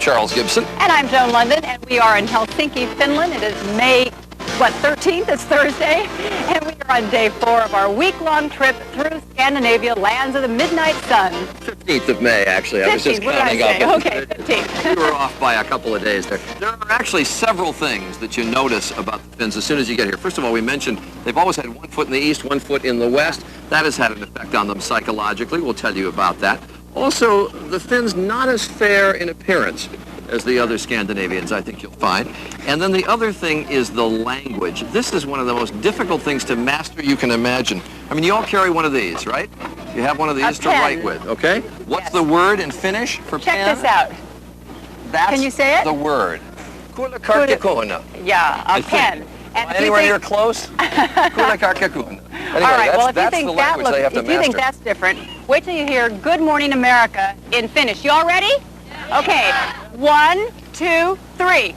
Charles Gibson. And I'm Joan Lunden, and we are in Helsinki, Finland. It is May, 13th? It's Thursday. And we are on day 4 of our week-long trip through Scandinavia, lands of the midnight sun. 15th of May, actually. I was just counting up. Okay, 15th. You were off by a couple of days there. There are actually several things that you notice about the Finns as soon as you get here. First of all, we mentioned they've always had one foot in the east, one foot in the west. That has had an effect on them psychologically. We'll tell you about that. Also, the Finns not as fair in appearance as the other Scandinavians, I think you'll find. And then the other thing is the language. This is one of the most difficult things to master you can imagine. I mean, you all carry one of these, right? You have one of these to write with, okay? What's the word in Finnish for pen? Check this out. That's Can you say it? The word. Kuulakarkkikona. Yeah, a pen. And anywhere near close? Kuulakarkkikona. Anyway, all right, well, if you think that's different, wait till you hear Good Morning America in Finnish. You all ready? Yeah. Okay, 1, 2, 3.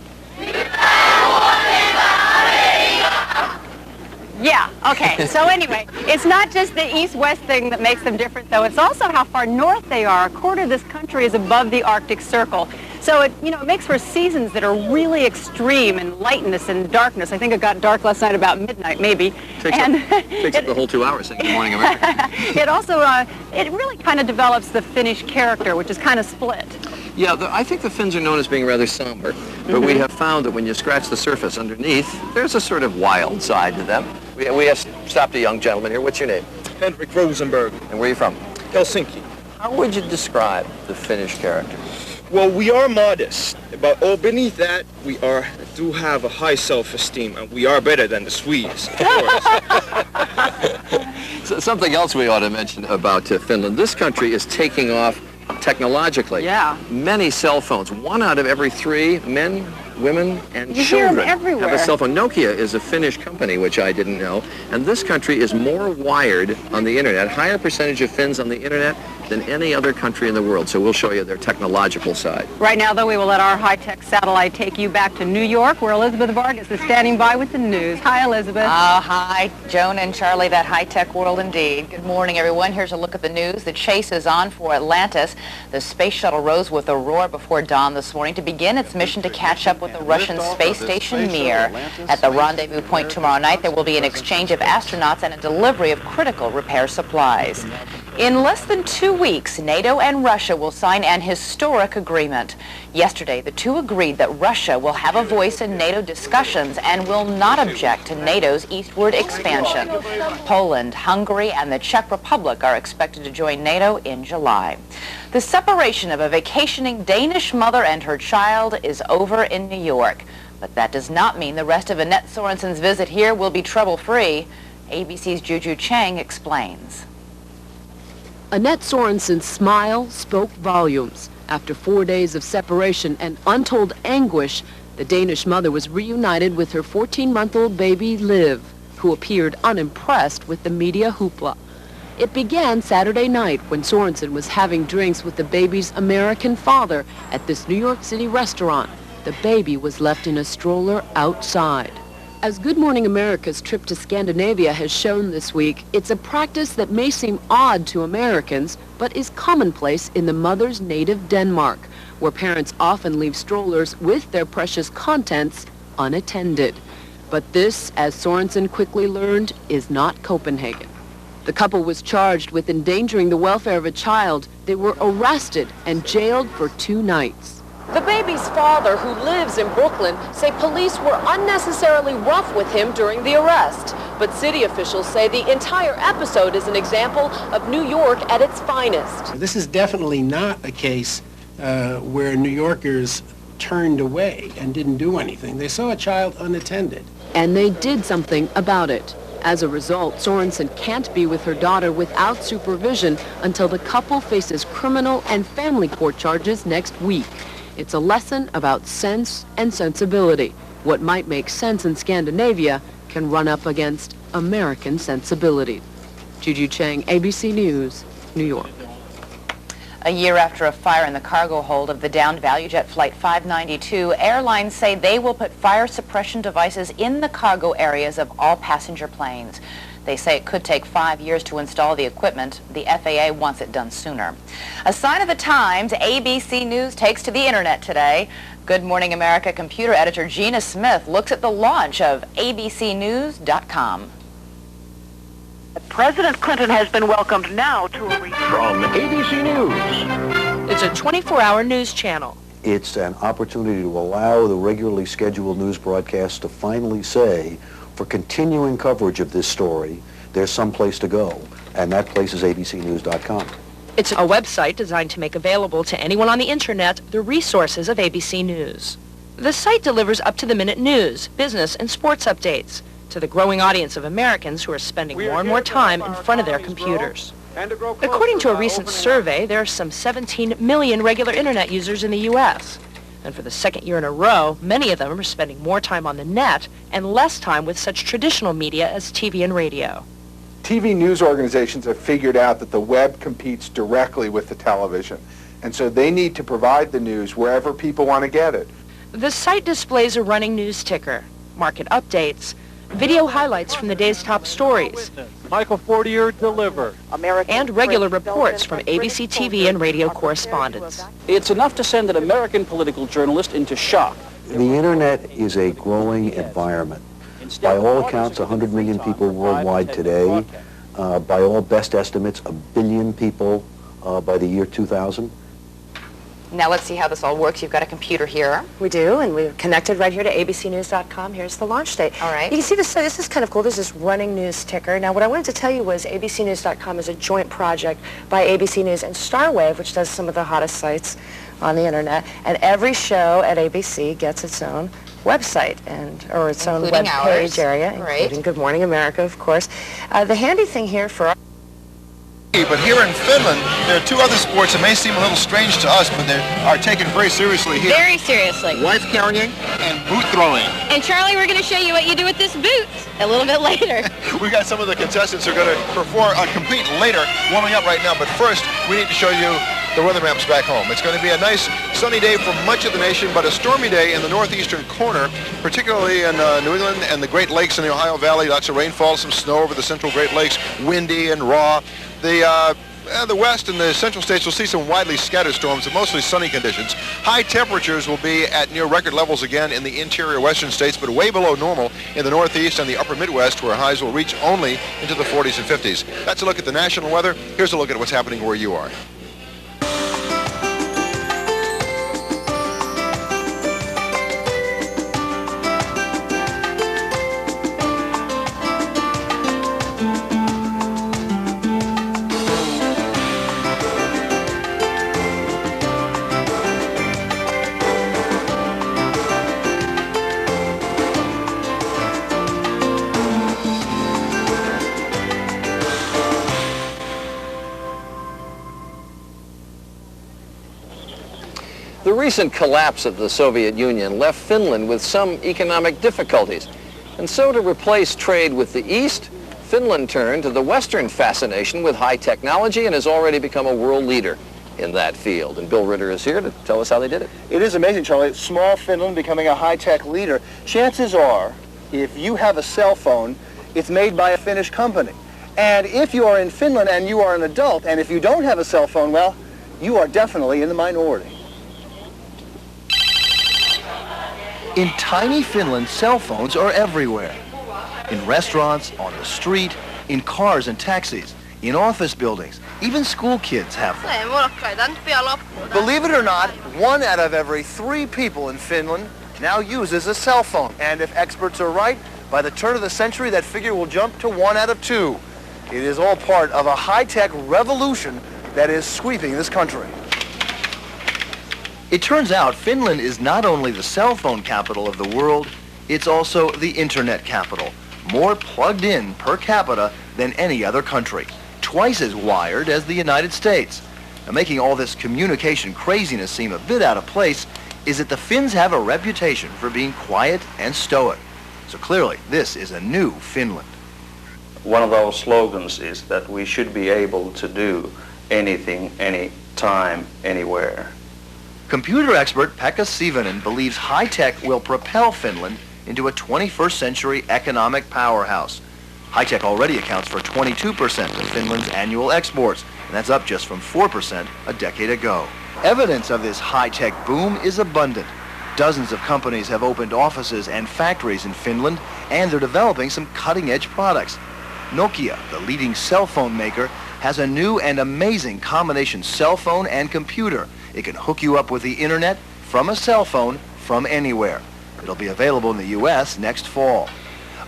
Yeah, okay. So anyway, it's not just the east-west thing that makes them different, though. It's also how far north they are. A quarter of this country is above the Arctic Circle. So it, it makes for seasons that are really extreme in lightness and darkness. I think it got dark last night about midnight, maybe. Takes up the whole 2 hours saying Good Morning America. It also, it really kind of develops the Finnish character, which is kind of split. Yeah, I think the Finns are known as being rather somber, but we have found that when you scratch the surface underneath, there's a sort of wild side to them. We have stopped a young gentleman here. What's your name? Henrik Rosenberg. And where are you from? Helsinki. How would you describe the Finnish character? Well, we are modest, but all beneath that, we do have a high self-esteem, and we are better than the Swedes, of course. So something else we ought to mention about Finland. This country is taking off technologically. Yeah. Many cell phones. 1 out of every 3 men, women, and you children hear them everywhere. have a cell phone. Nokia is a Finnish company, which I didn't know. And this country is more wired on the internet, higher percentage of Finns on the internet than any other country in the world. So we'll show you their technological side. Right now, though, we will let our high-tech satellite take you back to New York, where Elizabeth Vargas is standing by with the news. Hi, Elizabeth. Hi, Joan and Charlie, that high-tech world indeed. Good morning, everyone. Here's a look at the news. The chase is on for Atlantis. The space shuttle rose with a roar before dawn this morning to begin its mission to catch up with the Russian space station Mir. At the rendezvous point tomorrow night, there will be an exchange of astronauts and a delivery of critical repair supplies. In less than 2 weeks, NATO and Russia will sign an historic agreement. Yesterday, the two agreed that Russia will have a voice in NATO discussions and will not object to NATO's eastward expansion. Poland, Hungary, and the Czech Republic are expected to join NATO in July. The separation of a vacationing Danish mother and her child is over in New York. But that does not mean the rest of Annette Sorensen's visit here will be trouble-free. ABC's Juju Chang explains. Annette Sorensen's smile spoke volumes. After 4 days of separation and untold anguish, the Danish mother was reunited with her 14-month-old baby, Liv, who appeared unimpressed with the media hoopla. It began Saturday night when Sorensen was having drinks with the baby's American father at this New York City restaurant. The baby was left in a stroller outside. As Good Morning America's trip to Scandinavia has shown this week, it's a practice that may seem odd to Americans, but is commonplace in the mother's native Denmark, where parents often leave strollers with their precious contents unattended. But this, as Sorensen quickly learned, is not Copenhagen. The couple was charged with endangering the welfare of a child. They were arrested and jailed for 2 nights. The baby's father, who lives in Brooklyn, say police were unnecessarily rough with him during the arrest. But city officials say the entire episode is an example of New York at its finest. This is definitely not a case where New Yorkers turned away and didn't do anything. They saw a child unattended. And they did something about it. As a result, Sorensen can't be with her daughter without supervision until the couple faces criminal and family court charges next week. It's a lesson about sense and sensibility. What might make sense in Scandinavia can run up against American sensibility. Juju Chang, ABC News, New York. A year after a fire in the cargo hold of the downed ValueJet Flight 592, airlines say they will put fire suppression devices in the cargo areas of all passenger planes. They say it could take 5 years to install the equipment. The FAA wants it done sooner. A sign of the times, ABC News takes to the internet today. Good Morning America computer editor Gina Smith looks at the launch of abcnews.com. President Clinton has been welcomed now to a... From ABC News. It's a 24-hour news channel. It's an opportunity to allow the regularly scheduled news broadcasts to finally say, for continuing coverage of this story, there's some place to go, and that place is abcnews.com. It's a website designed to make available to anyone on the internet the resources of ABC News. The site delivers up-to-the-minute news, business, and sports updates to the growing audience of Americans who are spending more and more time in front of their computers. According to a recent survey, there are some 17 million regular internet users in the U.S. And for the second year in a row, many of them are spending more time on the net and less time with such traditional media as TV and radio. TV news organizations have figured out that the web competes directly with the television, and so they need to provide the news wherever people want to get it. The site displays a running news ticker, market updates, video highlights from the day's top stories, Michael Fortier deliver, and regular reports from ABC TV and radio correspondents. It's enough to send an American political journalist into shock. The internet is a growing environment. By all accounts, 100 million people worldwide today. By all best estimates, 1 billion people by the year 2000. Now let's see how this all works. You've got a computer here. We do, and we're connected right here to abcnews.com. Here's the launch date. All right. You can see this is kind of cool. There's this running news ticker. Now, what I wanted to tell you was abcnews.com is a joint project by ABC News and Starwave, which does some of the hottest sites on the internet. And every show at ABC gets its own website or its own web page area, including Good Morning America, of course. The handy thing here for But here in Finland, there are two other sports that may seem a little strange to us, but they are taken very seriously here. Very seriously. Wife carrying and boot throwing. And Charlie, we're going to show you what you do with this boot a little bit later. We've got some of the contestants who are going to compete later, warming up right now. But first, we need to show you the weather maps back home. It's going to be a nice sunny day for much of the nation, but a stormy day in the northeastern corner, particularly in New England and the Great Lakes in the Ohio Valley. Lots of rainfall, some snow over the central Great Lakes, windy and raw. The west and the central states will see some widely scattered storms and mostly sunny conditions. High temperatures will be at near record levels again in the interior western states, but way below normal in the northeast and the upper Midwest, where highs will reach only into the 40s and 50s. That's a look at the national weather. Here's a look at what's happening where you are. The recent collapse of the Soviet Union left Finland with some economic difficulties. And so to replace trade with the East, Finland turned to the Western fascination with high technology and has already become a world leader in that field. And Bill Ritter is here to tell us how they did it. It is amazing, Charlie. Small Finland becoming a high-tech leader. Chances are, if you have a cell phone, it's made by a Finnish company. And if you are in Finland and you are an adult, and if you don't have a cell phone, well, you are definitely in the minority. In tiny Finland, cell phones are everywhere. In restaurants, on the street, in cars and taxis, in office buildings, even school kids have them. Believe it or not, 1 out of every 3 people in Finland now uses a cell phone. And if experts are right, by the turn of the century, that figure will jump to 1 out of 2. It is all part of a high-tech revolution that is sweeping this country. It turns out Finland is not only the cell phone capital of the world, it's also the internet capital. More plugged in per capita than any other country. Twice as wired as the United States. Now, making all this communication craziness seem a bit out of place is that the Finns have a reputation for being quiet and stoic. So clearly, this is a new Finland. One of our slogans is that we should be able to do anything, anytime, anywhere. Computer expert Pekka Sivanen believes high-tech will propel Finland into a 21st century economic powerhouse. High-tech already accounts for 22% of Finland's annual exports, and that's up just from 4% a decade ago. Evidence of this high-tech boom is abundant. Dozens of companies have opened offices and factories in Finland, and they're developing some cutting-edge products. Nokia, the leading cell phone maker, has a new and amazing combination cell phone and computer. It can hook you up with the internet from a cell phone from anywhere. It'll be available in the U.S. next fall.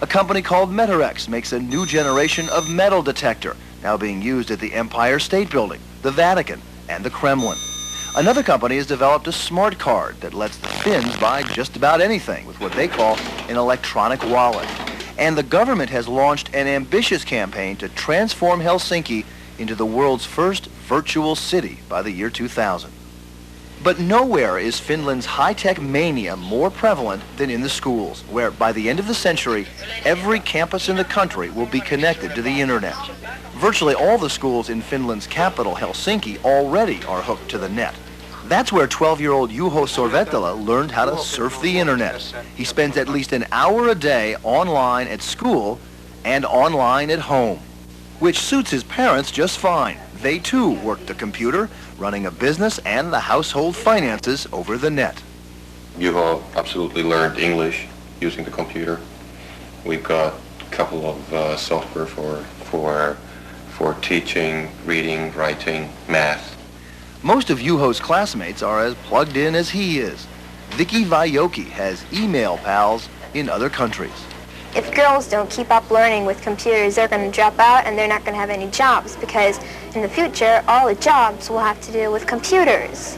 A company called Metarex makes a new generation of metal detector, now being used at the Empire State Building, the Vatican, and the Kremlin. Another company has developed a smart card that lets the Finns buy just about anything with what they call an electronic wallet. And the government has launched an ambitious campaign to transform Helsinki into the world's first virtual city by the year 2000. But nowhere is Finland's high-tech mania more prevalent than in the schools, where by the end of the century, every campus in the country will be connected to the internet. Virtually all the schools in Finland's capital, Helsinki, already are hooked to the net. That's where 12-year-old Juho Sorvetala learned how to surf the internet. He spends at least an hour a day online at school and online at home, which suits his parents just fine. They too work the computer, running a business and the household finances over the net. Juho absolutely learned English using the computer. We've got a couple of software for teaching, reading, writing, math. Most of Juho's classmates are as plugged in as he is. Vicky Vayoki has email pals in other countries. If girls don't keep up learning with computers, they're going to drop out and they're not going to have any jobs, because in the future, all the jobs will have to do with computers.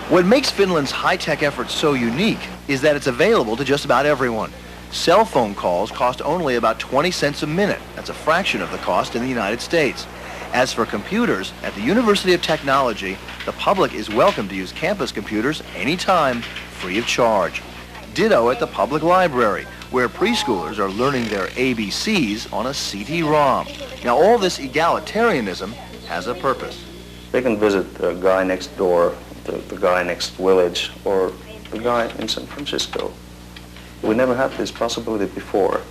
What makes Finland's high-tech efforts so unique is that it's available to just about everyone. Cell phone calls cost only about 20 cents a minute. That's a fraction of the cost in the United States. As for computers, at the University of Technology, the public is welcome to use campus computers anytime, free of charge. Ditto at the public library, where preschoolers are learning their ABCs on a CD-ROM. Now, all this egalitarianism has a purpose. They can visit the guy next door, the guy next village, or the guy in San Francisco. We never had this possibility before.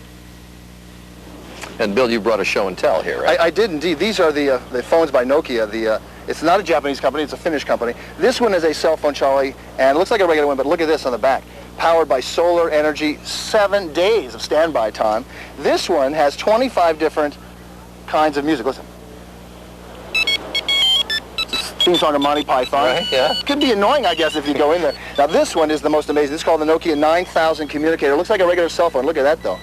And Bill, you brought a show and tell here, right? I did indeed. These are the phones by Nokia. It's not a Japanese company, it's a Finnish company. This one is a cell phone, Charlie, and it looks like a regular one, but look at this on the back. Powered by solar energy, 7 days of standby time. This one has 25 different kinds of music. Listen. Theme song of Monty Python. Right, yeah. Could be annoying, I guess, if you go in there. Now, this one is the most amazing. This is called the Nokia 9000 communicator. It looks like a regular cell phone. Look at that, though.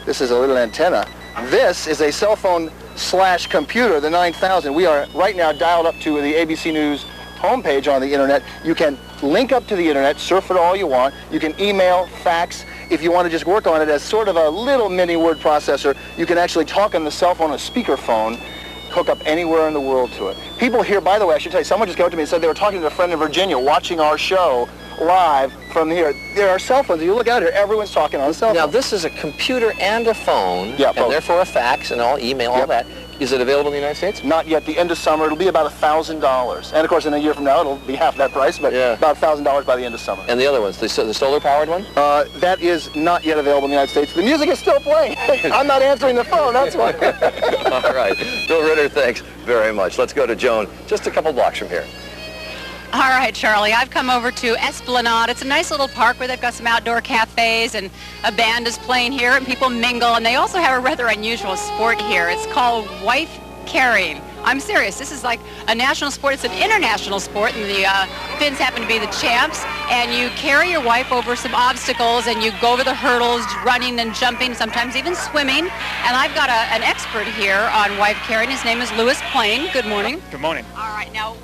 This is a little antenna. This is a cell phone / computer, the 9000. We are right now dialed up to the ABC News homepage on the internet. You can link up to the internet, surf it all you want. You can email, fax. If you want to just work on it as sort of a little mini word processor, you can actually talk on the cell phone, a speakerphone, hook up anywhere in the world to it. People here, by the way, I should tell you, someone just came up to me and said they were talking to a friend in Virginia watching our show live from here. There are cell phones. If you look out here, everyone's talking on a cell phone. Now, this is a computer and a phone, yeah, and therefore a fax and all, email, all that. Is it available in the United States? Not yet. The end of summer, it'll be about $1,000. And of course, in a year from now, it'll be half that price, but about $1,000 by the end of summer. And the other ones, the solar-powered one? That is not yet available in the United States. The music is still playing. I'm not answering the phone, that's why. All right. Bill Ritter, thanks very much. Let's go to Joan, just a couple blocks from here. All right, Charlie, I've come over to Esplanade. It's a nice little park where they've got some outdoor cafes, and a band is playing here, and people mingle, and they also have a rather unusual sport here. It's called wife carrying. I'm serious. This is like a national sport. It's an international sport, and the Finns happen to be the champs, and you carry your wife over some obstacles, and you go over the hurdles, running and jumping, sometimes even swimming. And I've got an expert here on wife carrying. His name is Louis Plain. Good morning. Good morning. All right, now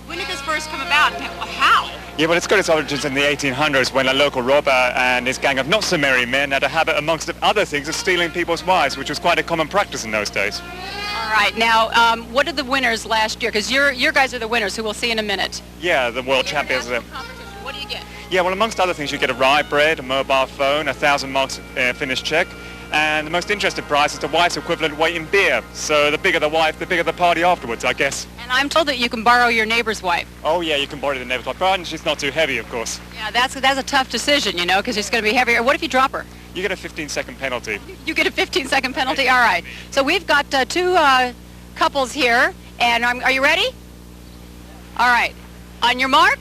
when did this first come about? How? Yeah, well, it's got its origins in the 1800s when a local robber and his gang of not-so-merry men had a habit, amongst other things, of stealing people's wives, which was quite a common practice in those days. All right, now, what are the winners last year? Because your guys are the winners, who we'll see in a minute. Yeah, the world champions. What do you get? Yeah, well, amongst other things, you get a rye bread, a mobile phone, 1,000 marks Finnish check, and the most interesting prize is the wife's equivalent weight in beer. So the bigger the wife, the bigger the party afterwards, I guess. And I'm told that you can borrow your neighbor's wife. Oh, yeah, you can borrow the neighbor's wife, but she's not too heavy, of course. Yeah, that's a tough decision, you know, because it's going to be heavier. What if you drop her? you get a 15-second penalty. You get a 15-second penalty? All right. So we've got two couples here, and are you ready? All right. On your mark,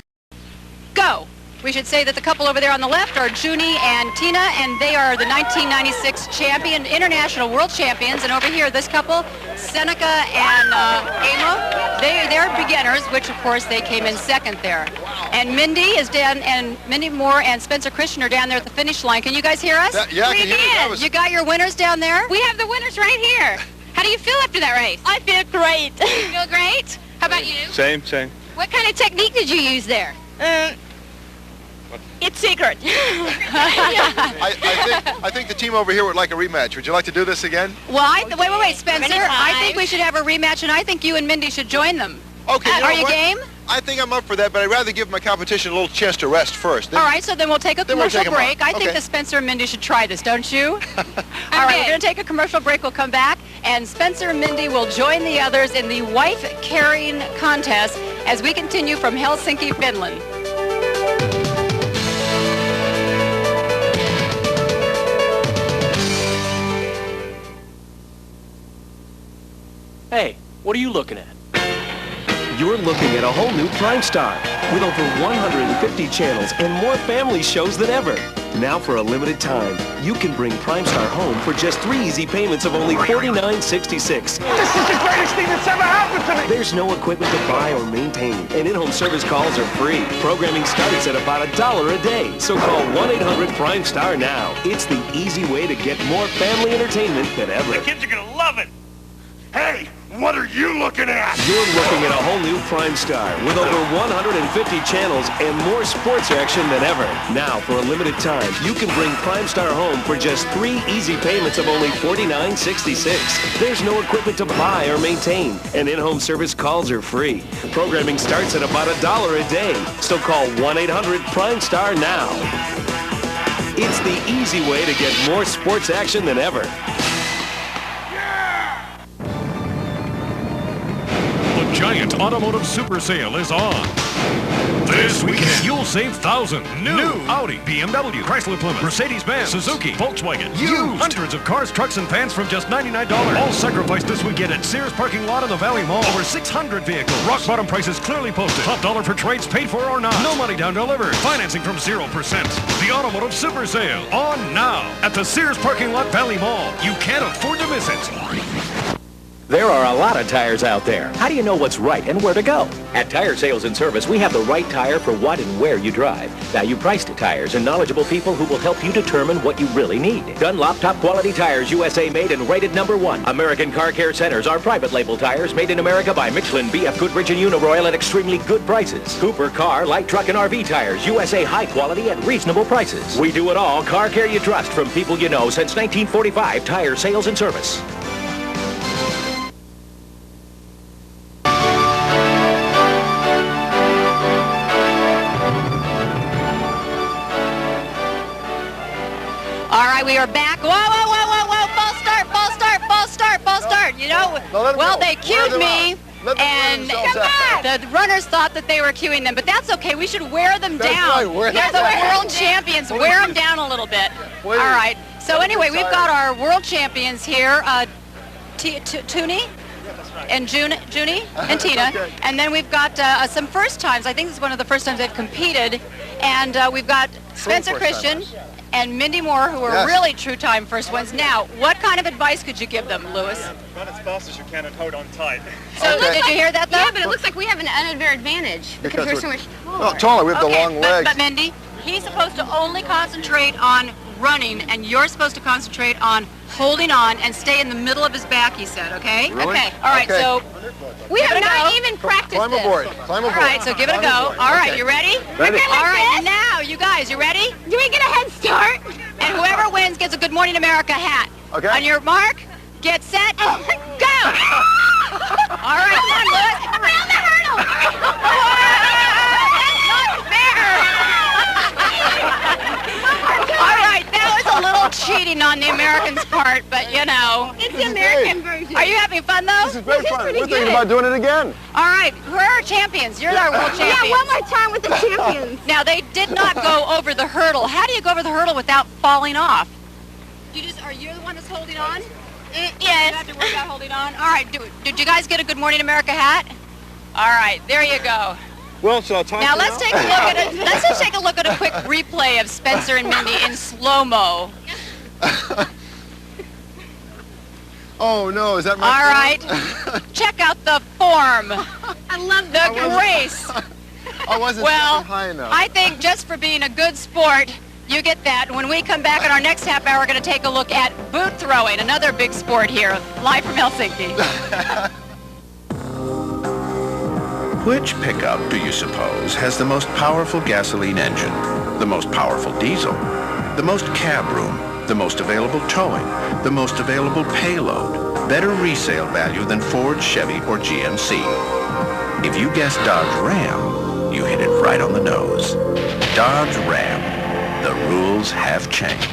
go. We should say that the couple over there on the left are Junie and Tina, and they are the 1996 champion, international world champions. And over here, this couple, Seneca and Amo, they're beginners, which of course they came in second there. And Mindy is down, and Mindy Moore and Spencer Christian are down there at the finish line. Can you guys hear us? Yeah, I can hear you. You got your winners down there? We have the winners right here. How do you feel after that race? I feel great. You feel great? How about you? Same. What kind of technique did you use there? It's secret. I think the team over here would like a rematch. Would you like to do this again? Well, wait, Spencer. I think we should have a rematch, and I think you and Mindy should join them. Okay. Are you game? I think I'm up for that, but I'd rather give my competition a little chance to rest first. All right, so then we'll take a commercial break. I think that Spencer and Mindy should try this, don't you? All right, we're going to take a commercial break. We'll come back, and Spencer and Mindy will join the others in the wife-carrying contest as we continue from Helsinki, Finland. Hey, what are you looking at? You're looking at a whole new Prime Star with over 150 channels and more family shows than ever. Now for a limited time, you can bring Prime Star home for just 3 easy payments of only $49.66. This is the greatest thing that's ever happened to me! There's no equipment to buy or maintain, and in-home service calls are free. Programming starts at about $1 a day, so call 1-800-PRIME-STAR now. It's the easy way to get more family entertainment than ever. The kids are gonna love it! Hey, what are you looking at? You're looking at a whole new Prime Star with over 150 channels and more sports action than ever. Now, for a limited time, you can bring Prime Star home for just 3 easy payments of only $49.66. There's no equipment to buy or maintain, and in-home service calls are free. Programming starts at about $1 a day, so call 1-800-PRIME-STAR now. It's the easy way to get more sports action than ever. Giant automotive super sale is on. This weekend, you'll save thousands. New Audi, BMW, Chrysler Plymouth, Mercedes-Benz, Suzuki, Volkswagen. Used. Hundreds of cars, trucks, and vans from just $99. All sacrificed this weekend at Sears parking lot in the Valley Mall. Over 600 vehicles. Rock bottom prices clearly posted. Top dollar for trades paid for or not. No money down delivered. Financing from 0%. The automotive super sale on now at the Sears parking lot Valley Mall. You can't afford to miss it. There are a lot of tires out there. How do you know what's right and where to go? At Tire Sales and Service, we have the right tire for what and where you drive. Value-priced tires and knowledgeable people who will help you determine what you really need. Dunlop Top Quality Tires, USA made and rated #1. American Car Care Centers are private label tires made in America by Michelin, BF Goodrich, and Uniroyal at extremely good prices. Cooper Car, Light Truck, and RV tires, USA high quality at reasonable prices. We do it all. Car care you trust from people you know since 1945. Tire Sales and Service. We are back. Whoa. False start. You know, well, they cued me, and the runners thought that they were cueing them, but that's okay. We should wear them down. They're the world champions. Wear them down a little bit. All right. So anyway, we've got our world champions here, Toonie and Junie and Tina. And then we've got some first times. I think this is one of the first times they've competed. And we've got Spencer Christian and Mindy Moore, who are really true-time first ones. Now, what kind of advice could you give them, Lewis? Run as fast as you can and hold on tight. So, did you hear that, though? Yeah, but it looks like we have an unfair advantage because we're so much taller. Taller, we have the long legs. But Mindy, he's supposed to only concentrate on running, and you're supposed to concentrate on holding on and stay in the middle of his back, he said, okay? Really? Okay. All right, so we have not even practiced Climb aboard. All right, so give it a go. All right, you ready? Ready. All right, now, you guys, you ready? Do we get a head start? And whoever wins gets a Good Morning America hat. Okay. On your mark, get set, go! All right, come on, Lewis. Around the hurdle! That's not fair! All right, that was a little cheating on the Americans' part, but you know. It's the American version. Are you having fun, though? This is great fun. We're thinking about doing it again. All right, who are our champions? You're our world champions. Yeah, one more time with the champions. Now, they did not go over the hurdle. How do you go over the hurdle without falling off? Are you the one that's holding on? Yes. You don't have to worry about holding on. All right. Did you guys get a Good Morning America hat? All right. There you go. Well, so I'll talk Now let's take a look at it. Let's just take a look at a quick replay of Spencer and Mindy in slow-mo. Oh no, is that my All right. Check out the form. I love the grace. I wasn't well, high enough. I think just for being a good sport, you get that. And when we come back in our next half hour, we're going to take a look at boot throwing, another big sport here, live from Helsinki. Which pickup, do you suppose, has the most powerful gasoline engine, the most powerful diesel, the most cab room, the most available towing, the most available payload, better resale value than Ford, Chevy, or GMC? If you guessed Dodge Ram, you hit it right on the nose. Dodge Ram. The rules have changed.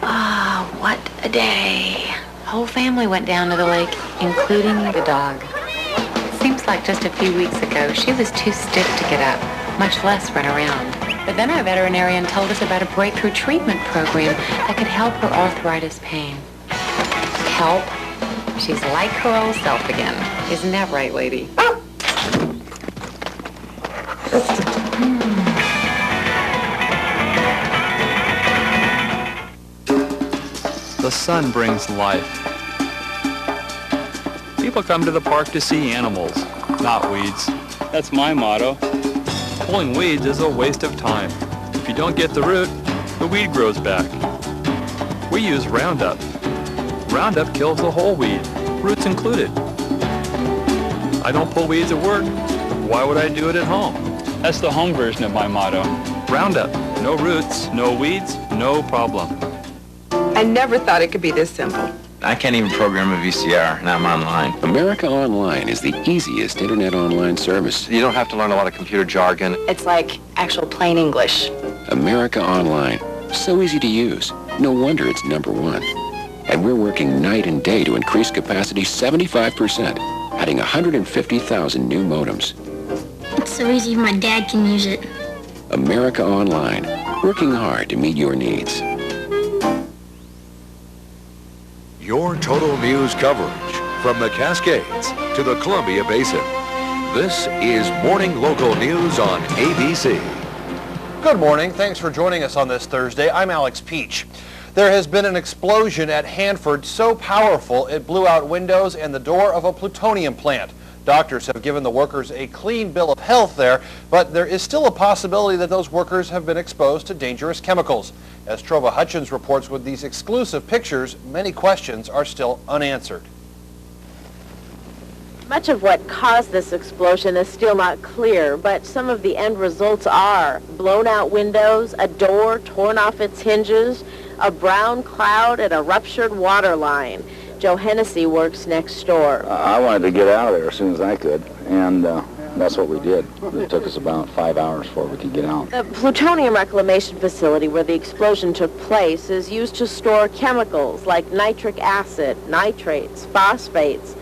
Ah, what a day. The whole family went down to the lake, including the dog. It seems like just a few weeks ago, she was too stiff to get up, much less run around. But then our veterinarian told us about a breakthrough treatment program that could help her arthritis pain. Help? She's like her old self again. Isn't that right, lady? The sun brings life. People come to the park to see animals, not weeds. That's my motto. Pulling weeds is a waste of time. If you don't get the root, the weed grows back. We use Roundup. Roundup kills the whole weed, roots included. I don't pull weeds at work. Why would I do it at home? That's the home version of my motto. Roundup. No roots, no weeds, no problem. I never thought it could be this simple. I can't even program a VCR, and I'm online. America Online is the easiest internet online service. You don't have to learn a lot of computer jargon. It's like actual plain English. America Online. So easy to use. No wonder it's #1. And we're working night and day to increase capacity 75%, adding 150,000 new modems. It's so easy my dad can use it. America Online. Working hard to meet your needs. Your total news coverage from the Cascades to the Columbia Basin. This is Morning Local News on ABC. Good morning. Thanks for joining us on this Thursday. I'm Alex Peach. There has been an explosion at Hanford so powerful it blew out windows and the door of a plutonium plant. Doctors have given the workers a clean bill of health there, but there is still a possibility that those workers have been exposed to dangerous chemicals. As Trova Hutchins reports with these exclusive pictures, many questions are still unanswered. Much of what caused this explosion is still not clear, but some of the end results are blown out windows, a door torn off its hinges, a brown cloud, and a ruptured water line. Joe Hennessy works next door. I wanted to get out of there as soon as I could, and that's what we did. It took us about 5 hours before we could get out. The plutonium reclamation facility where the explosion took place is used to store chemicals like nitric acid, nitrates, phosphates.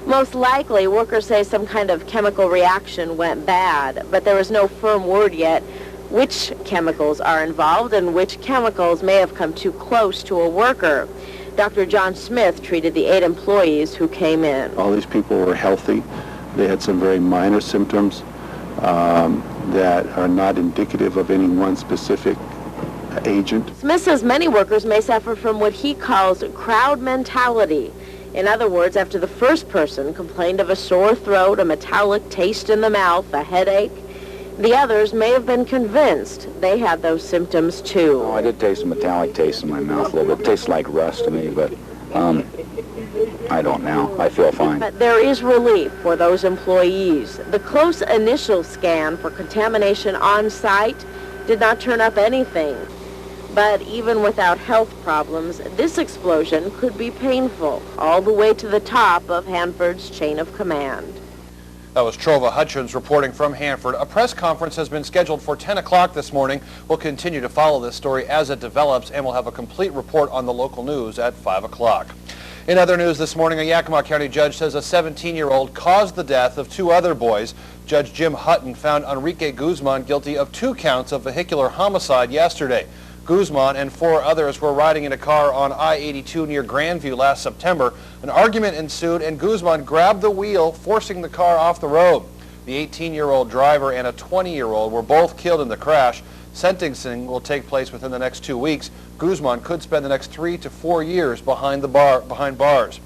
Most likely, workers say some kind of chemical reaction went bad, but there is no firm word yet which chemicals are involved and which chemicals may have come too close to a worker. Dr. John Smith treated the 8 employees who came in. All these people were healthy. They had some very minor symptoms that are not indicative of any one specific agent. Smith says many workers may suffer from what he calls crowd mentality. In other words, after the first person complained of a sore throat, a metallic taste in the mouth, a headache, the others may have been convinced they had those symptoms too. Oh, I did taste a metallic taste in my mouth a little bit. It tastes like rust to me, but I don't now. I feel fine. But there is relief for those employees. The close initial scan for contamination on site did not turn up anything. But even without health problems, this explosion could be painful, all the way to the top of Hanford's chain of command. That was Trova Hutchins reporting from Hanford. A press conference has been scheduled for 10 o'clock this morning. We'll continue to follow this story as it develops, and we'll have a complete report on the local news at 5 o'clock. In other news this morning, a Yakima County judge says a 17-year-old caused the death of 2 other boys. Judge Jim Hutton found Enrique Guzman guilty of 2 counts of vehicular homicide yesterday. Guzman and 4 others were riding in a car on I-82 near Grandview last September. An argument ensued and Guzman grabbed the wheel, forcing the car off the road. The 18-year-old driver and a 20-year-old were both killed in the crash. Sentencing will take place within the next 2 weeks. Guzman could spend the next 3 to 4 years behind bars.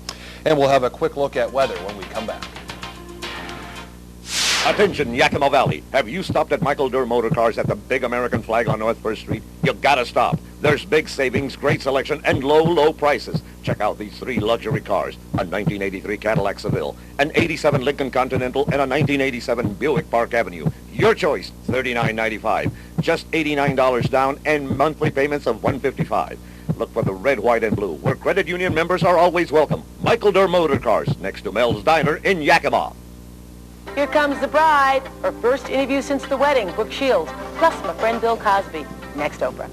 And we'll have a quick look at weather when we come back. Attention, Yakima Valley. Have you stopped at Michael Durr Motor Cars at the big American flag on North First Street? You gotta stop. There's big savings, great selection, and low, low prices. Check out these 3 luxury cars. A 1983 Cadillac Seville, an 87 Lincoln Continental, and a 1987 Buick Park Avenue. Your choice, $39.95. Just $89 down and monthly payments of $155. Look for the red, white, and blue, where credit union members are always welcome. Michael Durr Motor Cars, next to Mel's Diner in Yakima. Here comes the bride. Her first interview since the wedding, Brooke Shields, plus my friend Bill Cosby. Next, Oprah.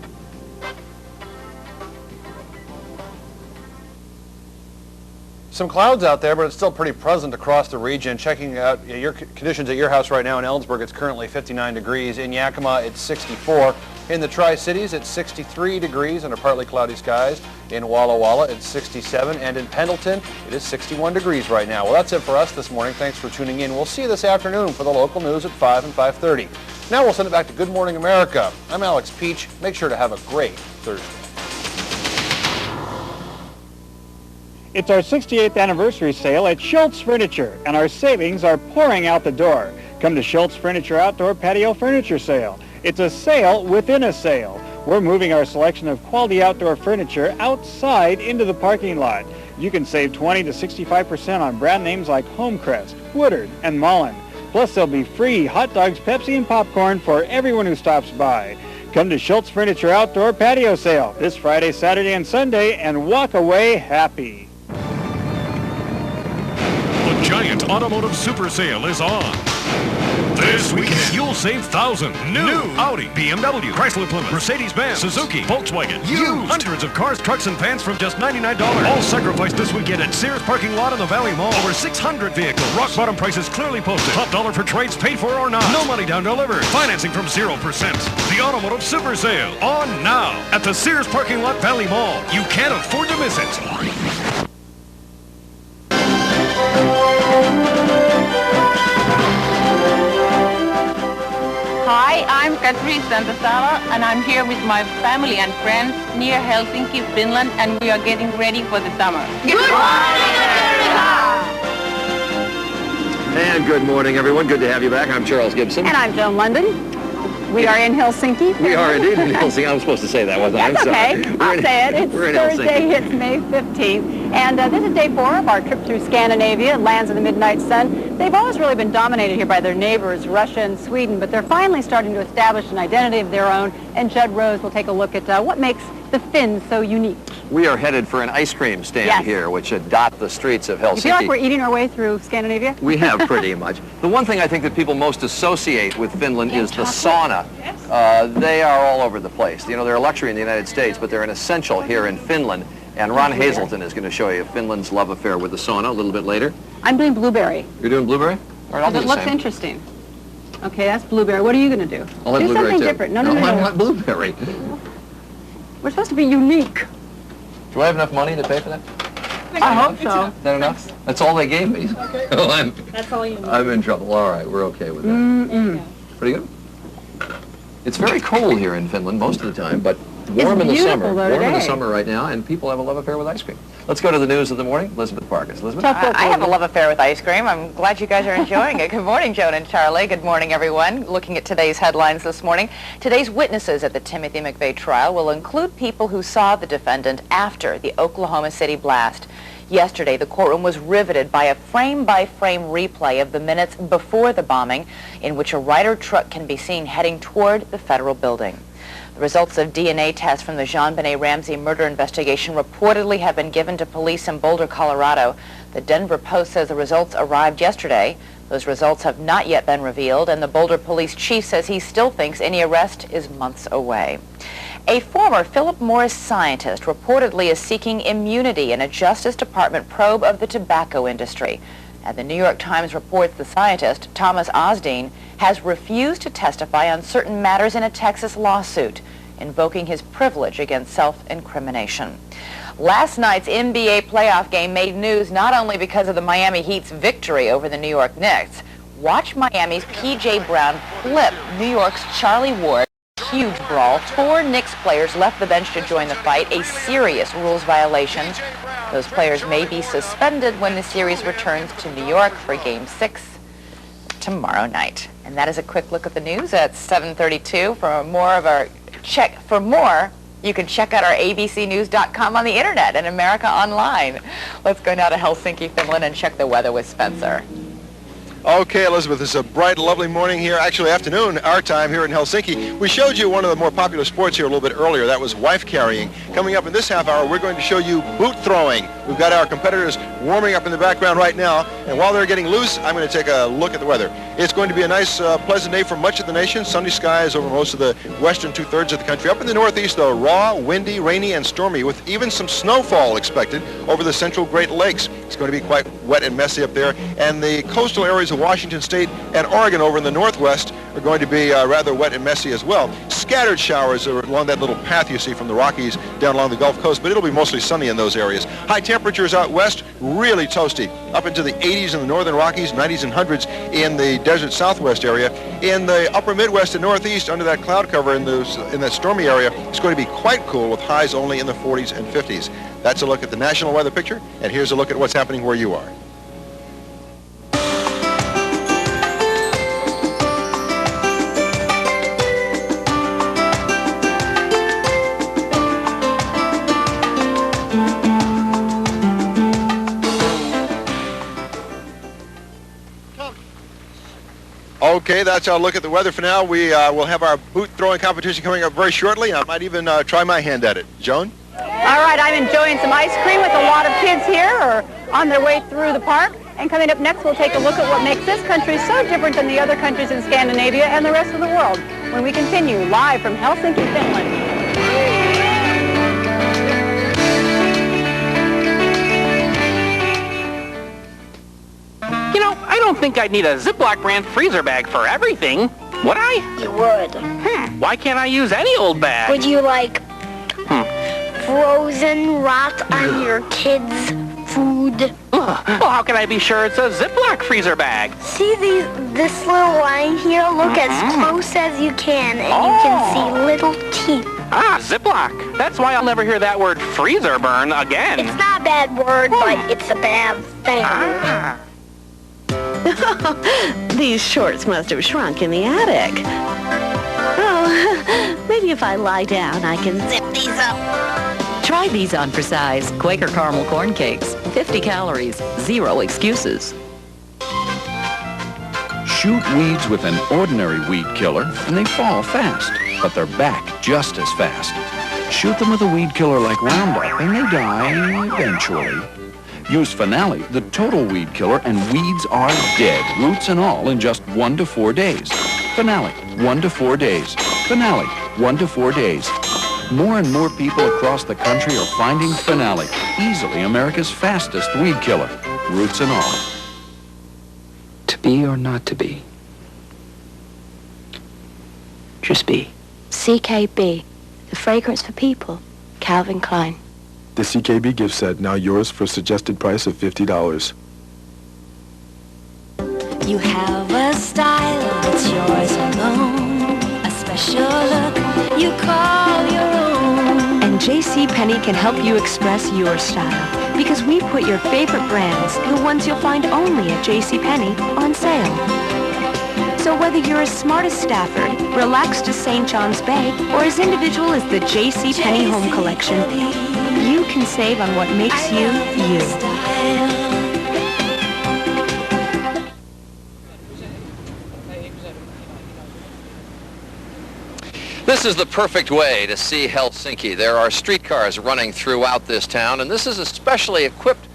Some clouds out there, but it's still pretty pleasant across the region. Checking out your conditions at your house right now in Ellensburg, it's currently 59 degrees. In Yakima, it's 64. In the Tri-Cities, it's 63 degrees under partly cloudy skies. In Walla Walla, it's 67. And in Pendleton, it is 61 degrees right now. Well, that's it for us this morning. Thanks for tuning in. We'll see you this afternoon for the local news at 5 and 5:30. Now we'll send it back to Good Morning America. I'm Alex Peach. Make sure to have a great Thursday. It's our 68th anniversary sale at Schultz Furniture, and our savings are pouring out the door. Come to Schultz Furniture Outdoor Patio Furniture Sale. It's a sale within a sale. We're moving our selection of quality outdoor furniture outside into the parking lot. You can save 20 to 65% on brand names like Homecrest, Woodard, and Mullen. Plus, there'll be free hot dogs, Pepsi, and popcorn for everyone who stops by. Come to Schultz Furniture Outdoor Patio Sale this Friday, Saturday, and Sunday, and walk away happy. The giant automotive super sale is on. This weekend, you'll save thousands. New Audi, BMW, Chrysler Plymouth, Mercedes-Benz, Suzuki, Volkswagen, used. Hundreds of cars, trucks, and vans from just $99. All sacrificed this weekend at Sears parking lot in the Valley Mall. Over 600 vehicles. Rock bottom prices clearly posted. Top dollar for trades paid for or not. No money down delivered. Financing from 0%. The automotive super sale on now at the Sears parking lot Valley Mall. You can't afford to miss it. Hi, I'm Katrin Santasala, and I'm here with my family and friends near Helsinki, Finland, and we are getting ready for the summer. Good morning, America! And good morning, everyone. Good to have you back. I'm Charles Gibson. And I'm Joan Lunden. We are in Helsinki. We are indeed in Helsinki. I'm supposed to say that, wasn't I? That's okay. I'll say it. It's Thursday. It's May 15th. And this is day 4 of our trip through Scandinavia. It lands in the midnight sun. They've always really been dominated here by their neighbors, Russia and Sweden, but they're finally starting to establish an identity of their own. And Judd Rose will take a look at what makes the Finns so unique. We are headed for an ice cream stand here, which dot the streets of Helsinki. You feel like we're eating our way through Scandinavia? We have pretty much. The one thing I think that people most associate with Finland is the sauna. They are all over the place. You know, they're a luxury in the United States, but they're an essential here in Finland. And Ron Hazelton is going to show you Finland's love affair with the sauna a little bit later. I'm doing blueberry. You're doing blueberry? All right, I'll do it the looks same. Interesting. Okay, that's blueberry. What are you going to do? I'll have do blueberry something too. different. No. I want blueberry. We're supposed to be unique. Do I have enough money to pay for that? I hope so. Is that enough? That's all they gave me. Okay. Well, That's all you need. I'm in trouble. All right, we're okay with that. Pretty good. It's very cold here in Finland most of the time, but warm in the summer. Warm in the summer right now, and people have a love affair with ice cream. Let's go to the news of the morning. Elizabeth Vargas. Elizabeth? I have a love affair with ice cream. I'm glad you guys are enjoying it. Good morning, Joan and Charlie. Good morning, everyone. Looking at today's headlines this morning. Today's witnesses at the Timothy McVeigh trial will include people who saw the defendant after the Oklahoma City blast. Yesterday, the courtroom was riveted by a frame-by-frame replay of the minutes before the bombing, in which a Ryder truck can be seen heading toward the federal building. The results of DNA tests from the JonBenet Ramsey murder investigation reportedly have been given to police in Boulder, Colorado. The Denver Post says the results arrived yesterday. Those results have not yet been revealed, and the Boulder police chief says he still thinks any arrest is months away. A former Philip Morris scientist reportedly is seeking immunity in a Justice Department probe of the tobacco industry. And the New York Times reports the scientist, Thomas Osdeen, has refused to testify on certain matters in a Texas lawsuit, invoking his privilege against self-incrimination. Last night's NBA playoff game made news not only because of the Miami Heat's victory over the New York Knicks. Watch Miami's P.J. Brown flip New York's Charlie Ward. Huge brawl. 4 Knicks players left the bench to join the fight, a serious rules violation. Those players may be suspended when the series returns to New York for Game 6 tomorrow night. And that is a quick look at the news at 7:32. For more, you can check out our abcnews.com on the internet and America Online. Let's go now to Helsinki, Finland, and check the weather with Spencer. Okay, Elizabeth, it's a bright, lovely morning here, actually afternoon, our time here in Helsinki. We showed you one of the more popular sports here a little bit earlier. That was wife carrying. Coming up in this half hour, we're going to show you boot throwing. We've got our competitors warming up in the background right now, and while they're getting loose, I'm going to take a look at the weather. It's going to be a nice, pleasant day for much of the nation. Sunny skies over most of the western two-thirds of the country. Up in the northeast, though, raw, windy, rainy, and stormy, with even some snowfall expected over the central Great Lakes. It's going to be quite wet and messy up there, and the coastal areas of Washington State and Oregon over in the northwest are going to be rather wet and messy as well. Scattered showers along that little path you see from the Rockies down along the Gulf Coast, but it'll be mostly sunny in those areas. High temperatures out west, really toasty, up into the 80s in the northern Rockies, 90s and 100s in the desert southwest area. In the upper Midwest and northeast, under that cloud cover in that stormy area, it's going to be quite cool with highs only in the 40s and 50s. That's a look at the national weather picture, and here's a look at what's happening where you are. Okay, that's our look at the weather for now. We will have our boot throwing competition coming up very shortly. I might even try my hand at it. Joan? All right, I'm enjoying some ice cream with a lot of kids here or on their way through the park. And coming up next, we'll take a look at what makes this country so different than the other countries in Scandinavia and the rest of the world when we continue live from Helsinki, Finland. You know, I don't think I'd need a Ziploc brand freezer bag for everything, would I? You would. Why can't I use any old bag? Would you like frozen rot on your kids' food? Well, how can I be sure it's a Ziploc freezer bag? See this little line here? Look as close as you can, and you can see little teeth. Ah, Ziploc. That's why I'll never hear that word freezer burn again. It's not a bad word, but it's a bad thing. Ah. These shorts must have shrunk in the attic. Oh, maybe if I lie down, I can zip these up. Try these on for size Quaker caramel corn cakes. 50 calories, 0 excuses. Shoot weeds with an ordinary weed killer and they fall fast, but they're back just as fast. Shoot them with a weed killer like Roundup and they die eventually. Use Finale, the total weed killer, and weeds are dead, roots and all, in just 1 to 4 days. Finale, 1 to 4 days. Finale, 1 to 4 days. More and more people across the country are finding Finale, easily America's fastest weed killer, roots and all. To be or not to be? Just be. CKB, the fragrance for people, Calvin Klein. The CKB gift set, now yours for a suggested price of $50. You have a style, it's yours alone. A special look you call your own. And JCPenney can help you express your style because we put your favorite brands, the ones you'll find only at JCPenney, on sale. So whether you're as smart as Stafford, relaxed as St. John's Bay, or as individual as the JCPenney Home Collection, you can save on what makes you, you. This is the perfect way to see Helsinki. There are streetcars running throughout this town, and this is a specially equipped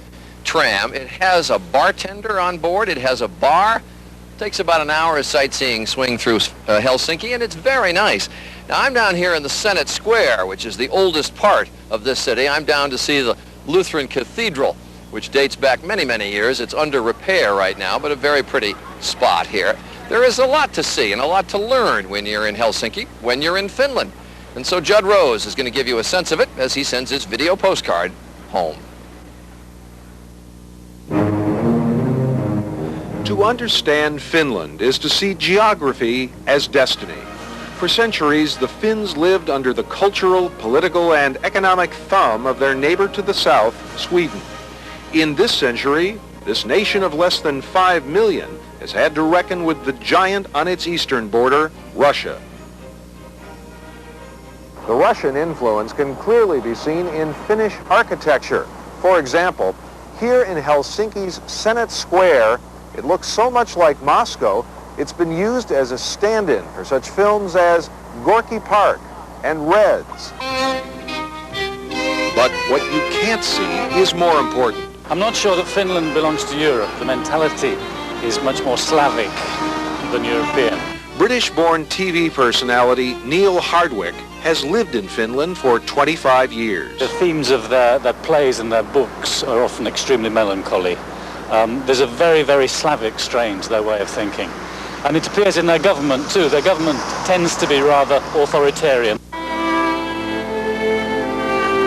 tram. It has a bartender on board. It has a bar. It takes about an hour of sightseeing swing through Helsinki, and it's very nice. Now, I'm down here in the Senate Square, which is the oldest part of this city. I'm down to see the Lutheran Cathedral, which dates back many, many years. It's under repair right now, but a very pretty spot here. There is a lot to see and a lot to learn when you're in Helsinki, when you're in Finland. And so Judd Rose is going to give you a sense of it as he sends his video postcard home. To understand Finland is to see geography as destiny. For centuries, the Finns lived under the cultural, political, and economic thumb of their neighbor to the south, Sweden. In this century, this nation of less than 5 million has had to reckon with the giant on its eastern border, Russia. The Russian influence can clearly be seen in Finnish architecture. For example, here in Helsinki's Senate Square, it looks so much like Moscow, it's been used as a stand-in for such films as Gorky Park and Reds. But what you can't see is more important. I'm not sure that Finland belongs to Europe. The mentality is much more Slavic than European. British-born TV personality Neil Hardwick has lived in Finland for 25 years. The themes of their plays and their books are often extremely melancholy. There's a very, very Slavic strain to their way of thinking. And it appears in their government too. Their government tends to be rather authoritarian.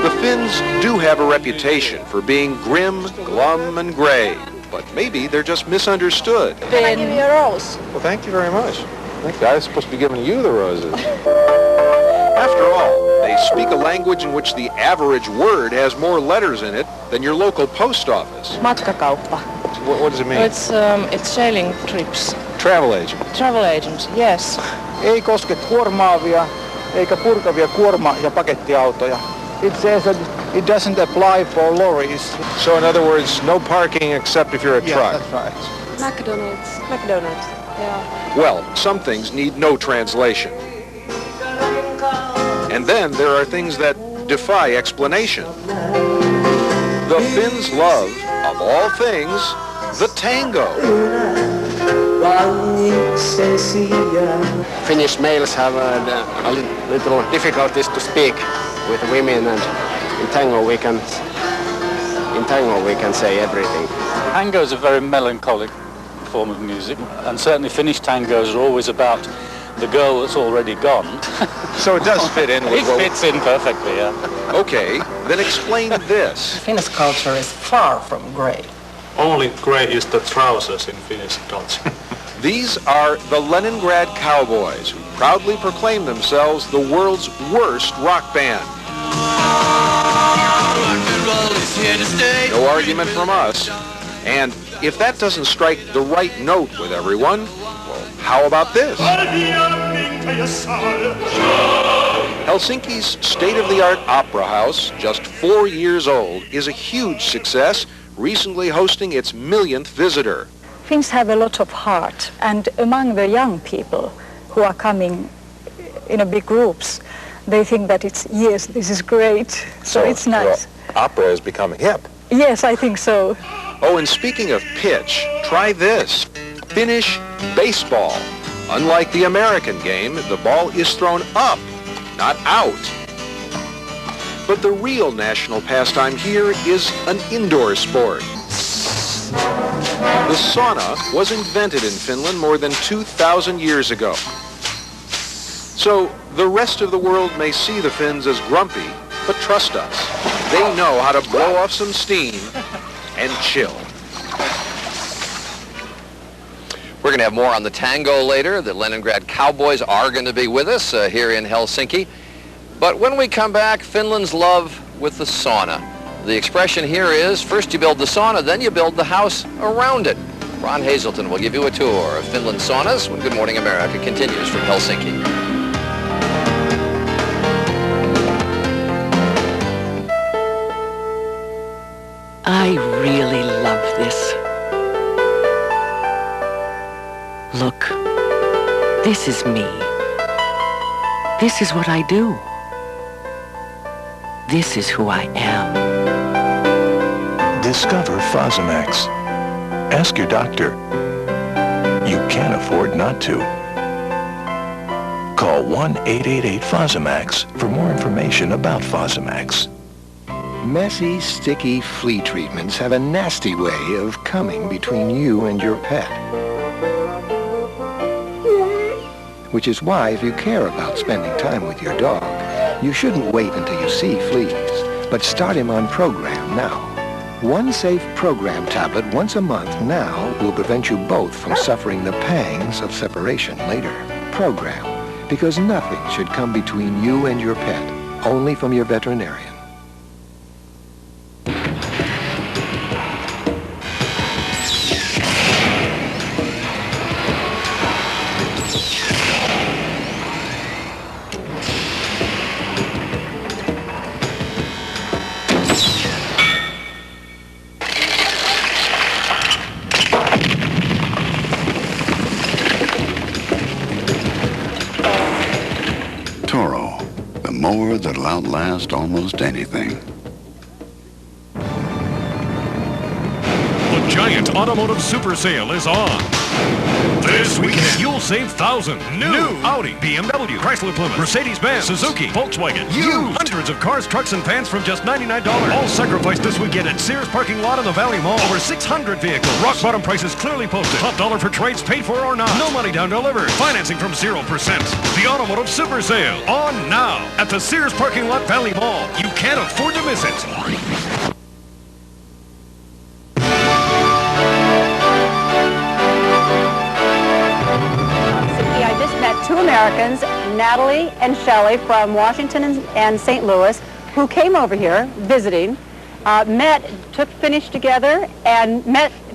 The Finns do have a reputation for being grim, glum, and gray. But maybe they're just misunderstood. Can I give you a rose? Well, thank you very much. I think I was supposed to be giving you the roses. After all, they speak a language in which the average word has more letters in it than your local post office. Matkakauppa. What does it mean? It's sailing trips. Travel agent. Travel agent, yes. Ei koske kuormaavia eikä purkavia kuorma- ja pakettiautoja. It says that it doesn't apply for lorries. So in other words, no parking except if you're a truck. That's right. McDonald's. McDonald's, yeah. Well, some things need no translation. And then there are things that defy explanation. The Finns love, of all things, the tango. Finnish males have a little difficulties to speak with women, and in tango we can say everything. Tango is a very melancholic form of music, and certainly Finnish tangos are always about the girl that's already gone. So it does fit in with It fits in perfectly, yeah. Okay, then explain this. Finnish culture is far from grey. Only grey is the trousers in Finnish culture. These are the Leningrad Cowboys, who proudly proclaim themselves the world's worst rock band. No argument from us. And if that doesn't strike the right note with everyone, well, how about this? Helsinki's state-of-the-art opera house, just 4 years old, is a huge success, recently hosting its 1,000,000th visitor. Finns have a lot of heart, and among the young people who are coming in a big groups, they think that it's, yes, this is great, so it's nice. Opera is becoming hip. Yes, I think so. Oh, and speaking of pitch, try this. Finnish baseball. Unlike the American game, the ball is thrown up, not out. But the real national pastime here is an indoor sport. The sauna was invented in Finland more than 2,000 years ago. So the rest of the world may see the Finns as grumpy, but trust us, they know how to blow off some steam and chill. We're going to have more on the tango later. The Leningrad Cowboys are going to be with us here in Helsinki. But when we come back, Finland's love with the sauna. The expression here is, first you build the sauna, then you build the house around it. Ron Hazelton will give you a tour of Finland's saunas when Good Morning America continues from Helsinki. I really love this. Look, this is me. This is what I do. This is who I am. Discover Fosamax. Ask your doctor. You can't afford not to. call 1-888-FOSAMAX for more information about Fosamax. Messy, sticky flea treatments have a nasty way of coming between you and your pet. Which is why if you care about spending time with your dog, you shouldn't wait until you see fleas, but start him on Program now. One safe Program tablet once a month now will prevent you both from suffering the pangs of separation later. Program, because nothing should come between you and your pet, only from your veterinarian. Mower that'll outlast almost anything. The giant automotive super sale is on. This weekend, you'll save thousands. New Audi, BMW, Chrysler Plymouth, Mercedes-Benz, Suzuki, Volkswagen. Used. Hundreds of cars, trucks, and vans from just $99. All sacrificed this weekend at Sears parking lot in the Valley Mall. Over 600 vehicles. Rock bottom prices clearly posted. Top dollar for trades paid for or not. No money down delivered. Financing from 0%. The automotive super sale on now at the Sears parking lot Valley Mall. You can't afford to miss it. Two Americans, Natalie and Shelley from Washington and St. Louis, who came over here visiting, took Finnish together, and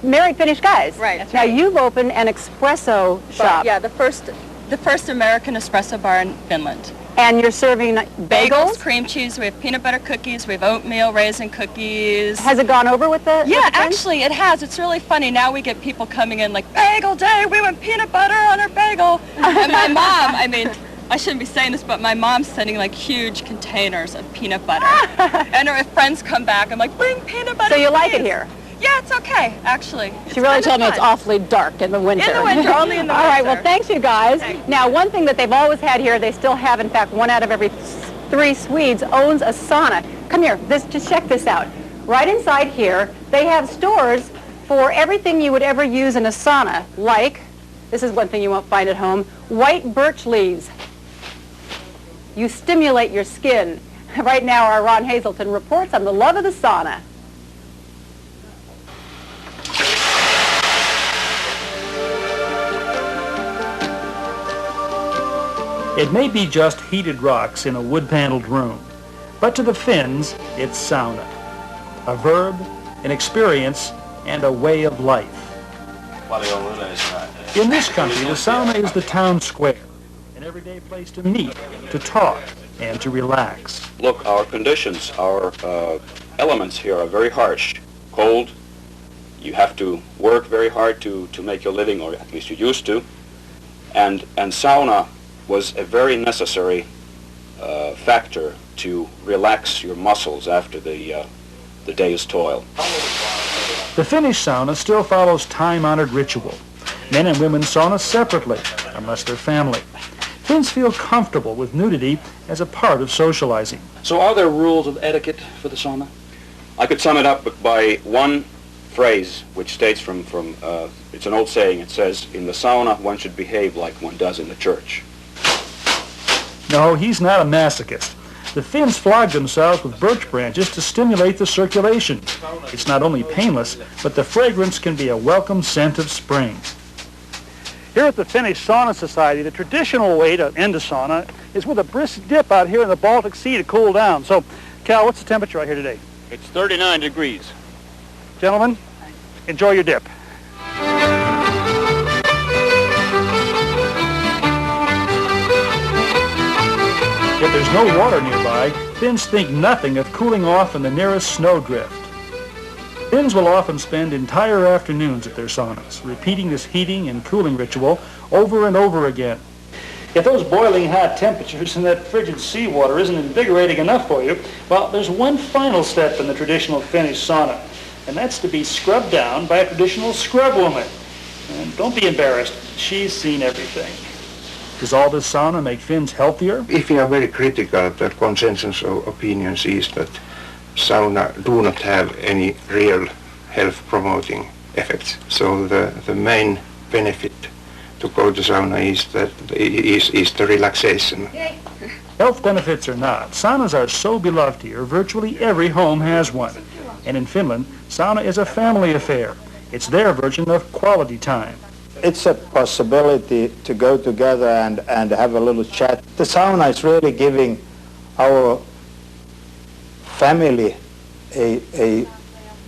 married Finnish guys. Right. Now you've opened an espresso shop. Yeah, the first American espresso bar in Finland. And you're serving bagels? Cream cheese, we have peanut butter cookies, we have oatmeal, raisin cookies. Has it gone over with the... Yeah, actually it has. It's really funny. Now we get people coming in like, bagel day, we want peanut butter on our bagel. And my mom, I mean, I shouldn't be saying this, but my mom's sending like huge containers of peanut butter. And her friends come back, I'm like, bring peanut butter, So you please. like it here? Yeah, it's okay, actually. She really told me it's awfully dark in the winter. In the winter, only in the winter. All right, well, thanks, you guys. Now, one thing that they've always had here, they still have, in fact, 1 out of every 3 Swedes owns a sauna. Come here, just check this out. Right inside here, they have stores for everything you would ever use in a sauna, like, this is one thing you won't find at home, white birch leaves. You stimulate your skin. Right now, our Ron Hazelton reports on the love of the sauna. It may be just heated rocks in a wood-paneled room, but to the Finns, it's sauna. A verb, an experience, and a way of life. In this country, the sauna is the town square, an everyday place to meet, to talk, and to relax. Look, our conditions, our elements here are very harsh. Cold, you have to work very hard to make your living, or at least you used to. And sauna was a very necessary factor to relax your muscles after the day's toil. The Finnish sauna still follows time-honored ritual. Men and women sauna separately, unless they're family. Finns feel comfortable with nudity as a part of socializing. So are there rules of etiquette for the sauna? I could sum it up by one phrase which states from it's an old saying. It says, in the sauna one should behave like one does in the church. No, he's not a masochist. The Finns flog themselves with birch branches to stimulate the circulation. It's not only painless, but the fragrance can be a welcome scent of spring. Here at the Finnish Sauna Society, the traditional way to end a sauna is with a brisk dip out here in the Baltic Sea to cool down. So, Cal, what's the temperature out here today? It's 39 degrees. Gentlemen, enjoy your dip. If there's no water nearby, Finns think nothing of cooling off in the nearest snowdrift. Finns will often spend entire afternoons at their saunas, repeating this heating and cooling ritual over and over again. If those boiling hot temperatures and that frigid seawater isn't invigorating enough for you, well, there's one final step in the traditional Finnish sauna, and that's to be scrubbed down by a traditional scrub woman. And don't be embarrassed, she's seen everything. Does all this sauna make Finns healthier? If we are very critical, the consensus of opinions is that sauna do not have any real health-promoting effects. So the main benefit to go to sauna is the relaxation. Health benefits or not, saunas are so beloved here, virtually every home has one. And in Finland, sauna is a family affair. It's their version of quality time. It's a possibility to go together and have a little chat. The sauna is really giving our family a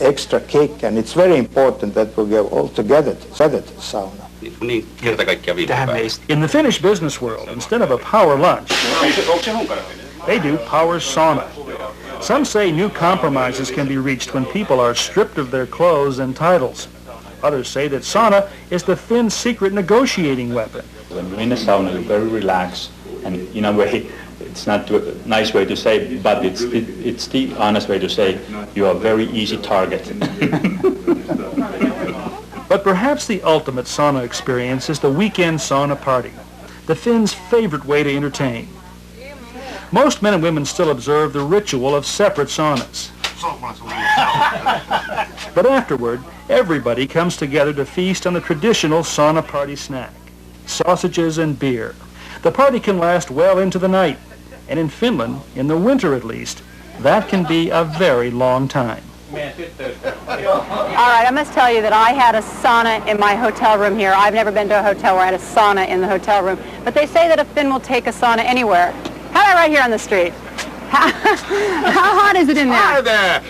extra kick, and it's very important that we go all together to the sauna. In the Finnish business world, instead of a power lunch, they do power sauna. Some say new compromises can be reached when people are stripped of their clothes and titles. Others say that sauna is the Finns' secret negotiating weapon. When you're in a sauna, you're very relaxed, and in a way, it's not a nice way to say, but it's the honest way to say you are a very easy target. But perhaps the ultimate sauna experience is the weekend sauna party, the Finns' favorite way to entertain. Most men and women still observe the ritual of separate saunas. But afterward, everybody comes together to feast on the traditional sauna party snack, sausages and beer. The party can last well into the night, and in Finland, in the winter at least, that can be a very long time. All right, I must tell you that I had a sauna in my hotel room here. I've never been to a hotel where I had a sauna in the hotel room. But they say that a Finn will take a sauna anywhere. How about right here on the street? How hot is it in there? Hi there.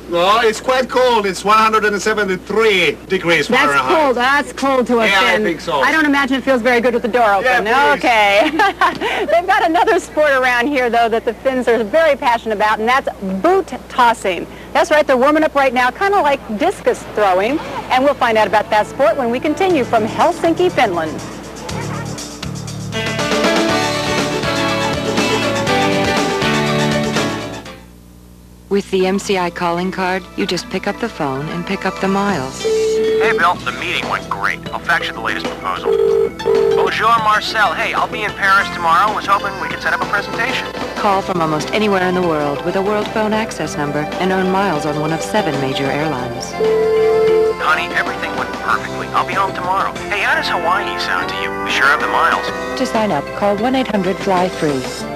Well, it's quite cold. It's 173 degrees Fahrenheit. That's cold. That's cold to a Finn. I think so. I don't imagine it feels very good with the door open. Yeah, okay. They've got another sport around here, though, that the Finns are very passionate about, and that's boot tossing. That's right. They're warming up right now, kind of like discus throwing. And we'll find out about that sport when we continue from Helsinki, Finland. With the MCI calling card, you just pick up the phone and pick up the miles. Hey, Bill, the meeting went great. I'll fax you the latest proposal. Bonjour, Marcel. Hey, I'll be in Paris tomorrow. Was hoping we could set up a presentation. Call from almost anywhere in the world with a World Phone Access number and earn miles on one of 7 major airlines. Honey, everything went perfectly. I'll be home tomorrow. Hey, how does Hawaii sound to you? We sure have the miles. To sign up, call 1-800-FLY-FREE.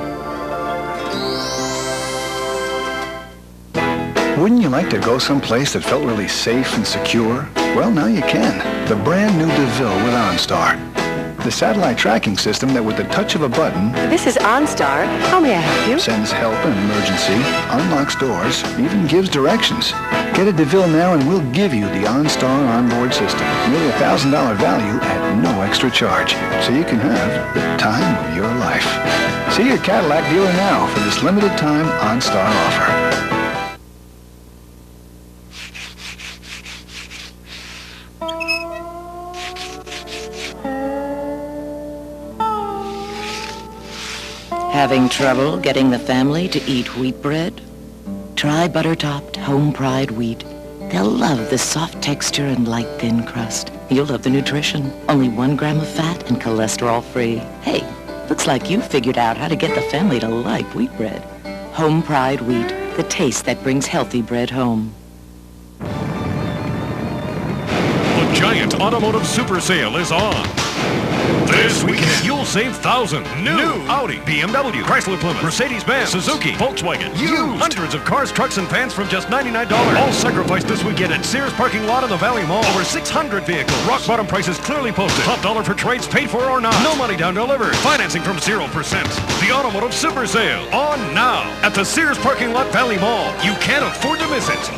Wouldn't you like to go someplace that felt really safe and secure? Well, now you can. The brand new DeVille with OnStar. The satellite tracking system that with the touch of a button... This is OnStar. How may I help you? ...sends help in an emergency, unlocks doors, even gives directions. Get a DeVille now and we'll give you the OnStar onboard system. Nearly $1,000 value at no extra charge. So you can have the time of your life. See your Cadillac dealer now for this limited time OnStar offer. Having trouble getting the family to eat wheat bread? Try butter-topped, home-pride wheat. They'll love the soft texture and light, thin crust. You'll love the nutrition. Only 1 gram of fat and cholesterol-free. Hey, looks like you figured out how to get the family to like wheat bread. Home-pride wheat, the taste that brings healthy bread home. The giant automotive super sale is on. This weekend, you'll save thousands. New Audi, BMW, Chrysler Plymouth, Mercedes-Benz, Suzuki, Volkswagen. Used. Hundreds of cars, trucks, and vans from just $99. All sacrificed this weekend at Sears parking lot in the Valley Mall. Over 600 vehicles. Rock bottom prices clearly posted. Top dollar for trades paid for or not. No money down delivered. Financing from 0%. The automotive super sale on now at the Sears parking lot Valley Mall. You can't afford to miss it.